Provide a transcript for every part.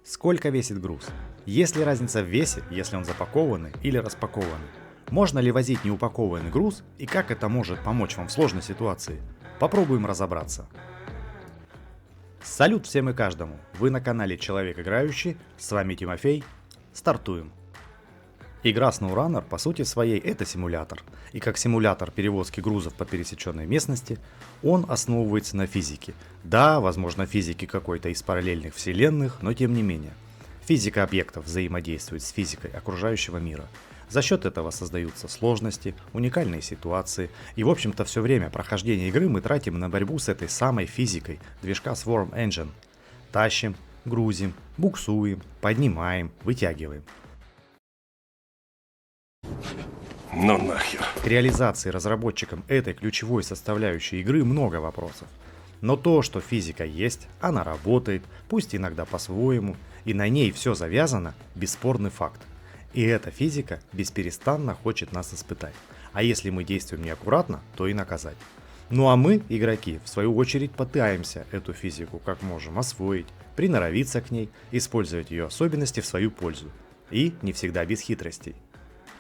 Сколько весит груз? Есть ли разница в весе, если он запакованный или распакованный? Можно ли возить неупакованный груз и как это может помочь вам в сложной ситуации? Попробуем разобраться. Салют всем и каждому! Вы на канале Человек Играющий, с вами Тимофей. Стартуем! Игра SnowRunner по сути своей это симулятор, и как симулятор перевозки грузов по пересеченной местности, он основывается на физике. Да, возможно физике какой-то из параллельных вселенных, но тем не менее. Физика объектов взаимодействует с физикой окружающего мира. За счет этого создаются сложности, уникальные ситуации, и в общем-то все время прохождения игры мы тратим на борьбу с этой самой физикой движка Swarm Engine. Тащим, грузим, буксуем, поднимаем, вытягиваем. Ну нахер. К реализации разработчикам этой ключевой составляющей игры много вопросов. Но то, что физика есть, она работает, пусть иногда по-своему, и на ней все завязано, бесспорный факт. И эта физика бесперестанно хочет нас испытать. А если мы действуем неаккуратно, то и наказать. Ну а мы, игроки, в свою очередь пытаемся эту физику как можем освоить, приноровиться к ней, использовать ее особенности в свою пользу. И не всегда без хитростей.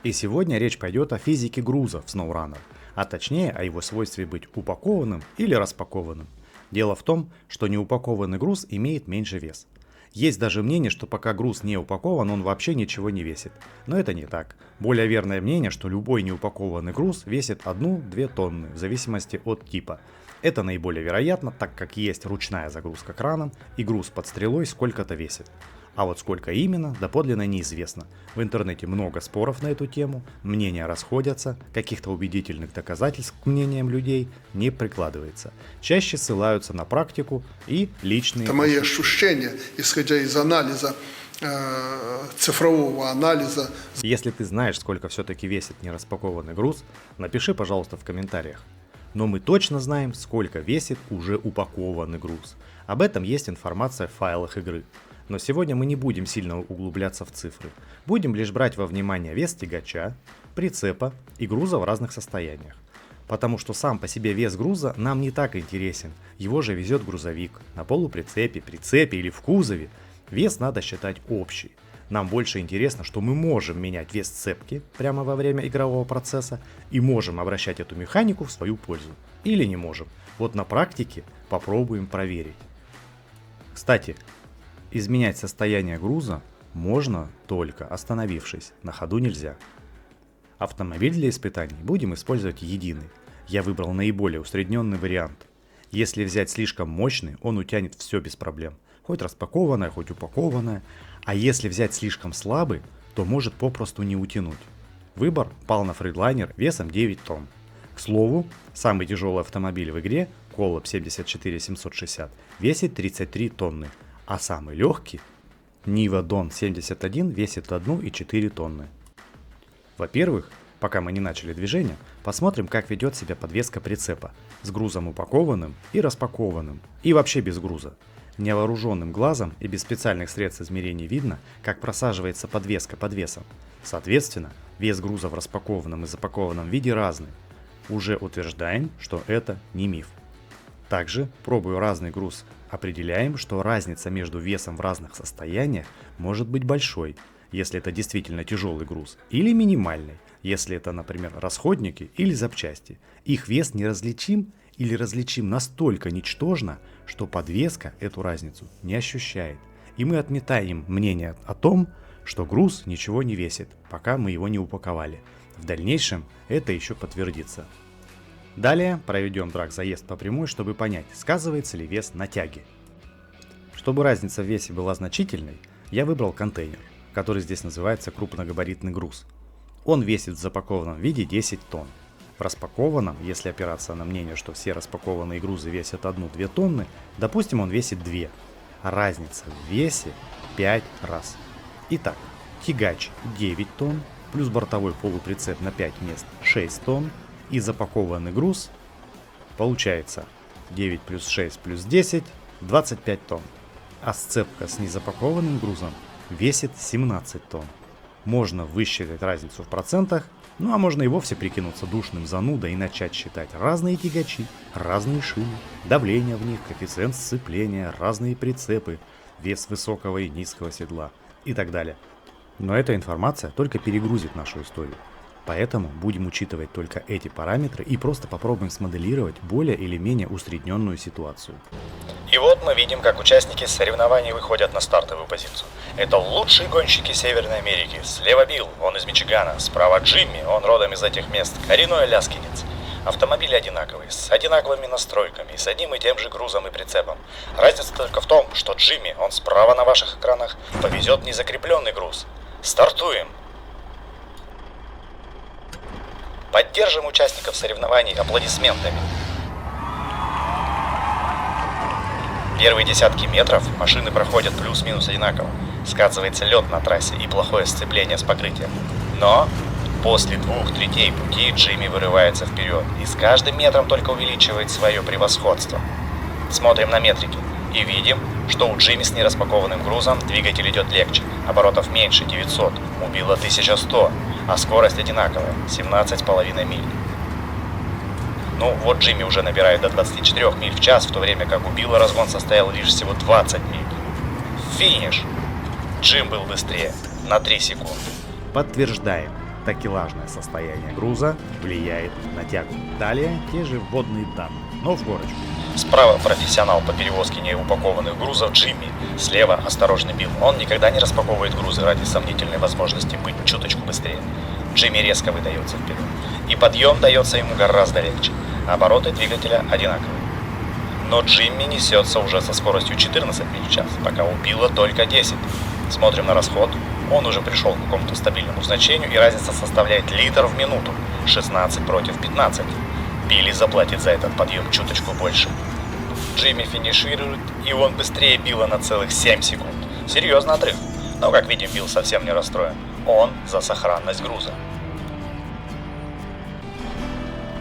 И сегодня речь пойдет о физике груза в SnowRunner, а точнее о его свойстве быть упакованным или распакованным. Дело в том, что неупакованный груз имеет меньше вес. Есть даже мнение, что пока груз не упакован, он вообще ничего не весит. Но это не так. Более верное мнение, что любой неупакованный груз весит 1-2 тонны, в зависимости от типа. Это наиболее вероятно, так как есть ручная загрузка краном и груз под стрелой сколько-то весит. А вот сколько именно, доподлинно неизвестно. В интернете много споров на эту тему, мнения расходятся, каких-то убедительных доказательств к мнениям людей не прикладывается. Чаще ссылаются на практику и личные... Это мои ощущения, исходя из анализа, цифрового анализа. Если ты знаешь, сколько все-таки весит нераспакованный груз, напиши, пожалуйста, в комментариях. Но мы точно знаем, сколько весит уже упакованный груз. Об этом есть информация в файлах игры. Но сегодня мы не будем сильно углубляться в цифры. Будем лишь брать во внимание вес тягача, прицепа и груза в разных состояниях. Потому что сам по себе вес груза нам не так интересен. Его же везет грузовик на полуприцепе, прицепе или в кузове. Вес надо считать общий. Нам больше интересно, что мы можем менять вес цепки прямо во время игрового процесса и можем обращать эту механику в свою пользу. Или не можем. Вот на практике попробуем проверить. Кстати, изменять состояние груза можно только остановившись, на ходу нельзя. Автомобиль для испытаний будем использовать единый. Я выбрал наиболее усредненный вариант. Если взять слишком мощный, он утянет все без проблем. Хоть распакованное, хоть упакованное. А если взять слишком слабый, то может попросту не утянуть. Выбор пал на Freedliner весом 9 тонн. К слову, самый тяжелый автомобиль в игре, Collab 74760, весит 33 тонны. А самый легкий, Niva Dawn 71, весит 1,4 тонны. Во-первых, пока мы не начали движение, посмотрим, как ведет себя подвеска прицепа с грузом упакованным и распакованным, и вообще без груза. Невооруженным глазом и без специальных средств измерений видно, как просаживается подвеска под весом. Соответственно, вес груза в распакованном и запакованном виде разный. Уже утверждаем, что это не миф. Также, пробуя разный груз, определяем, что разница между весом в разных состояниях может быть большой, если это действительно тяжелый груз, или минимальной, если это, например, расходники или запчасти. Их вес неразличим или различим настолько ничтожно, что подвеска эту разницу не ощущает. И мы отметаем мнение о том, что груз ничего не весит, пока мы его не упаковали. В дальнейшем это еще подтвердится. Далее проведем драг-заезд по прямой, чтобы понять, сказывается ли вес на тяге. Чтобы разница в весе была значительной, я выбрал контейнер, который здесь называется крупногабаритный груз. Он весит в запакованном виде 10 тонн. В распакованном, если опираться на мнение, что все распакованные грузы весят 1-2 тонны, допустим, он весит 2. А разница в весе 5 раз. Итак, тягач 9 тонн, плюс бортовой полуприцеп на 5 мест 6 тонн, и запакованный груз получается 9 плюс 6 плюс 10, 25 тонн. А сцепка с незапакованным грузом весит 17 тонн. Можно высчитать разницу в процентах, ну а можно и вовсе прикинуться душным занудой и начать считать разные тягачи, разные шины, давление в них, коэффициент сцепления, разные прицепы. вес высокого и низкого седла и так далее. Но эта информация только перегрузит нашу историю. Поэтому будем учитывать только эти параметры и просто попробуем смоделировать более или менее усредненную ситуацию. И вот мы видим, как участники соревнований выходят на стартовую позицию. Это лучшие гонщики Северной Америки. Слева Билл, он из Мичигана. Справа Джимми, он родом из этих мест. Коренной аляскинец. Автомобили одинаковые, с одинаковыми настройками, с одним и тем же грузом и прицепом. Разница только в том, что Джимми, он справа на ваших экранах, повезет незакрепленный груз. Стартуем! Поддержим участников соревнований аплодисментами. Первые десятки метров машины проходят плюс-минус одинаково. Сказывается лед на трассе и плохое сцепление с покрытием. Но после 2/3 пути Джимми вырывается вперед и с каждым метром только увеличивает свое превосходство. Смотрим на метрики и видим, что у Джимми с нераспакованным грузом двигатель идет легче, оборотов меньше 900, у Билла 1100, а скорость одинаковая 17,5 миль. Ну вот Джимми уже набирает до 24 миль в час, в то время как у Билла разгон состоял лишь всего 20 миль. Финиш! Джим был быстрее на 3 секунды. Подтверждаем, такелажное состояние груза влияет на тягу. Далее те же вводные данные, но в горочку. Справа профессионал по перевозке неупакованных грузов Джимми, слева осторожный Билл. Он никогда не распаковывает грузы ради сомнительной возможности быть чуточку быстрее. Джимми резко выдается вперед, и подъем дается ему гораздо легче. Обороты двигателя одинаковые. Но Джимми несется уже со скоростью 14 миль в час, пока у Билла только 10. Смотрим на расход. Он уже пришел к какому-то стабильному значению, и разница составляет литр в минуту. 16 против 15. Билли заплатит за этот подъем чуточку больше. Джимми финиширует, и он быстрее Билла на целых 7 секунд. Серьезный отрыв. Но, как видим, Билл совсем не расстроен. Он за сохранность груза.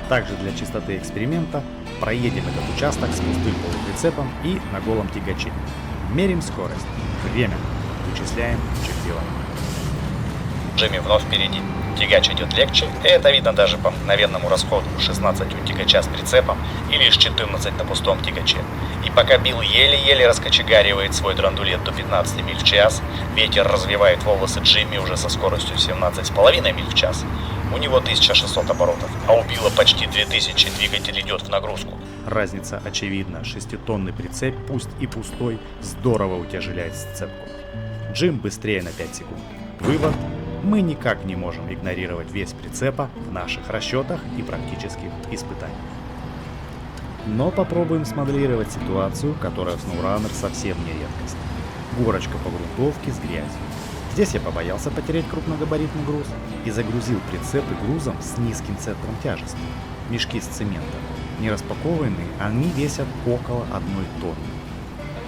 Также для чистоты эксперимента проедем этот участок с пустым полуприцепом и на голом тягаче. Мерим скорость, время, вычисляем чемпиона. Джимми вновь впереди. Тягач идет легче, и это видно даже по мгновенному расходу 16 у тягача с прицепом и лишь 14 на пустом тягаче. И пока Билл еле-еле раскочегаривает свой драндулет до 15 миль в час, ветер развивает волосы Джимми уже со скоростью 17,5 миль в час. У него 1600 оборотов, а у Билла почти 2000, двигатель идет в нагрузку. Разница очевидна, 6-тонный прицеп, пусть и пустой, здорово утяжеляет сцепку. Джим быстрее на 5 секунд. Вывод: мы никак не можем игнорировать вес прицепа в наших расчетах и практических испытаниях. Но попробуем смоделировать ситуацию, которая в SnowRunner совсем не редкость. Горочка по грунтовке с грязью. Здесь я побоялся потерять крупногабаритный груз и загрузил прицепы грузом с низким центром тяжести. Мешки с цементом. Не распакованные, они весят около 1 тонны.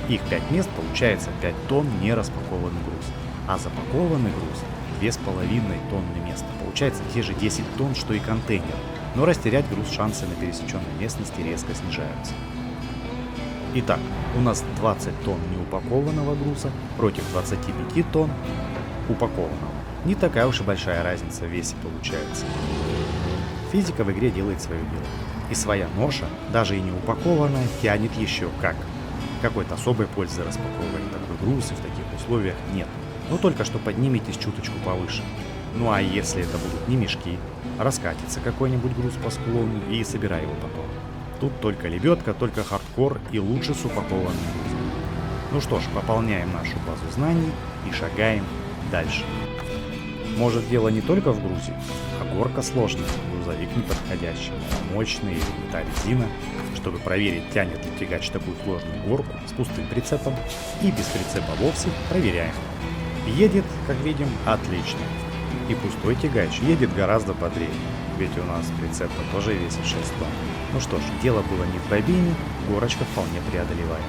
Их 5 мест, получается 5 тонн нераспакованный груз. А запакованный груз 2,5 тонны места. Получается те же 10 тонн, что и контейнер. Но растерять груз шансы на пересеченной местности резко снижаются. Итак, у нас 20 тонн неупакованного груза против 25 тонн упакованного. Не такая уж и большая разница в весе получается. Физика в игре делает свое дело. И своя ноша, даже и не упакованная, тянет еще как. Какой-то особой пользы распаковывать такой груз и в таких условиях нет. Но только что подниметесь чуточку повыше. Ну а если это будут не мешки, раскатится какой-нибудь груз по склону и собирай его потом. Тут только лебедка, только хардкор и лучше с упакованным грузом. Ну что ж, пополняем нашу базу знаний и шагаем дальше. Может, дело не только в грузе, а горка сложная, грузовик неподходящий, мощный или не та резина. Чтобы проверить, тянет ли тягач такую сложную горку с пустым прицепом и без прицепа вовсе, проверяем. Едет, как видим, отлично. И пустой тягач едет гораздо бодрее, ведь у нас прицеп тоже весит 6 тонн. Ну что ж, дело было не в бобине, горочка вполне преодолеваема.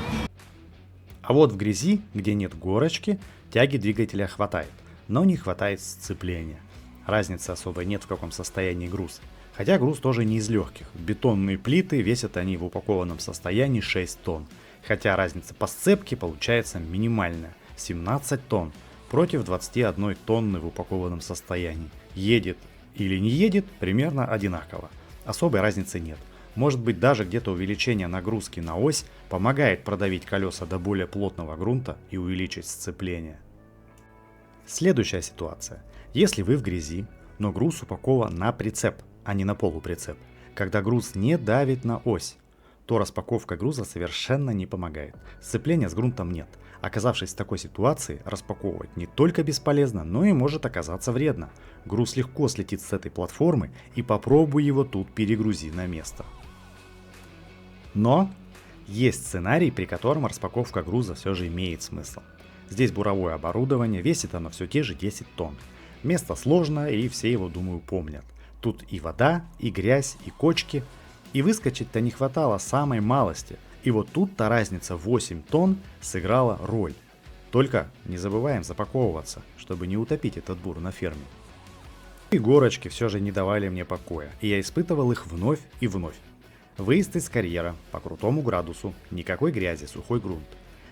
А вот в грязи, где нет горочки, тяги двигателя хватает, но не хватает сцепления. Разницы особой нет, в каком состоянии груз. Хотя груз тоже не из легких. Бетонные плиты, весят они в упакованном состоянии 6 тонн. Хотя разница по сцепке получается минимальная – 17 тонн против 21 тонны в упакованном состоянии. Едет или не едет примерно одинаково. Особой разницы нет. Может быть, даже где-то увеличение нагрузки на ось помогает продавить колеса до более плотного грунта и увеличить сцепление. Следующая ситуация. Если вы в грязи, но груз упакован на прицеп, а не на полуприцеп, когда груз не давит на ось, то распаковка груза совершенно не помогает. Сцепления с грунтом нет. Оказавшись в такой ситуации, распаковывать не только бесполезно, но и может оказаться вредно. Груз легко слетит с этой платформы, и попробуй его тут перегрузи на место. Но есть сценарий, при котором распаковка груза все же имеет смысл. Здесь буровое оборудование, весит оно все те же 10 тонн. Место сложное, и все его, думаю, помнят. Тут и вода, и грязь, и кочки. И выскочить-то не хватало самой малости. И вот тут-то разница 8 тонн сыграла роль. Только не забываем запаковываться, чтобы не утопить этот бур на ферме. И горочки все же не давали мне покоя, и я испытывал их вновь и вновь. Выезд из карьера по крутому градусу, никакой грязи, сухой грунт.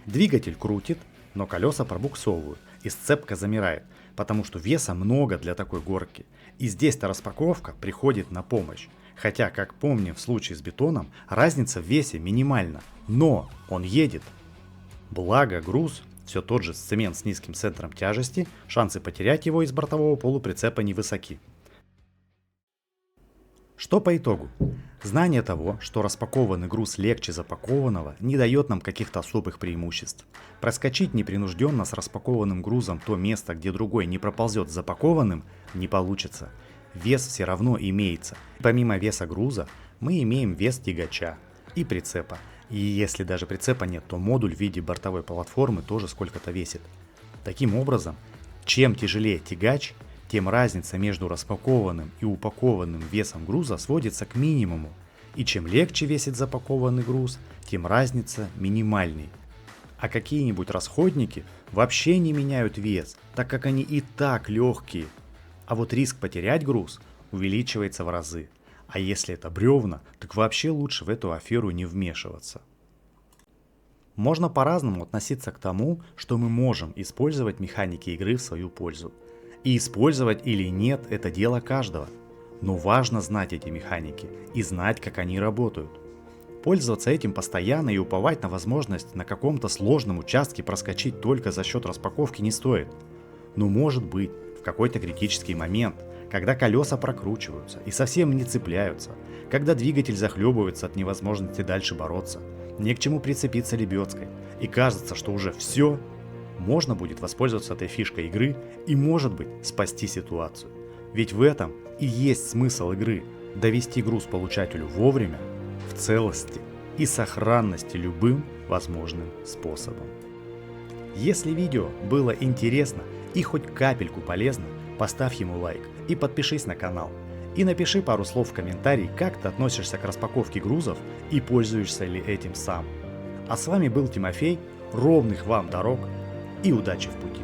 Двигатель крутит, но колеса пробуксовывают, и сцепка замирает, потому что веса много для такой горки. И здесь-то распаковка приходит на помощь. Хотя, как помню в случае с бетоном, разница в весе минимальна, но он едет. Благо груз все тот же цемент с низким центром тяжести, шансы потерять его из бортового полуприцепа невысоки. Что по итогу? Знание того, что распакованный груз легче запакованного, не дает нам каких-то особых преимуществ. Проскочить непринужденно с распакованным грузом то место, где другой не проползет с запакованным, не получится. Вес все равно имеется. Помимо веса груза, мы имеем вес тягача и прицепа. И если даже прицепа нет, то модуль в виде бортовой платформы тоже сколько-то весит. Таким образом, чем тяжелее тягач, тем разница между распакованным и упакованным весом груза сводится к минимуму. И чем легче весит запакованный груз, тем разница минимальней. А какие-нибудь расходники вообще не меняют вес, так как они и так легкие. А вот риск потерять груз увеличивается в разы. А если это бревна, так вообще лучше в эту аферу не вмешиваться. Можно по-разному относиться к тому, что мы можем использовать механики игры в свою пользу. И использовать или нет – это дело каждого. Но важно знать эти механики и знать, как они работают. Пользоваться этим постоянно и уповать на возможность на каком-то сложном участке проскочить только за счет распаковки не стоит. Но может быть, в какой-то критический момент, когда колеса прокручиваются и совсем не цепляются, когда двигатель захлебывается от невозможности дальше бороться, не к чему прицепиться лебедкой, и кажется, что уже все, можно будет воспользоваться этой фишкой игры и, может быть, спасти ситуацию. Ведь в этом и есть смысл игры – довести груз получателю вовремя, в целости и сохранности любым возможным способом. Если видео было интересно и хоть капельку полезно, поставь ему лайк и подпишись на канал. И напиши пару слов в комментарии, как ты относишься к распаковке грузов и пользуешься ли этим сам. А с вами был Тимофей, ровных вам дорог и удачи в пути.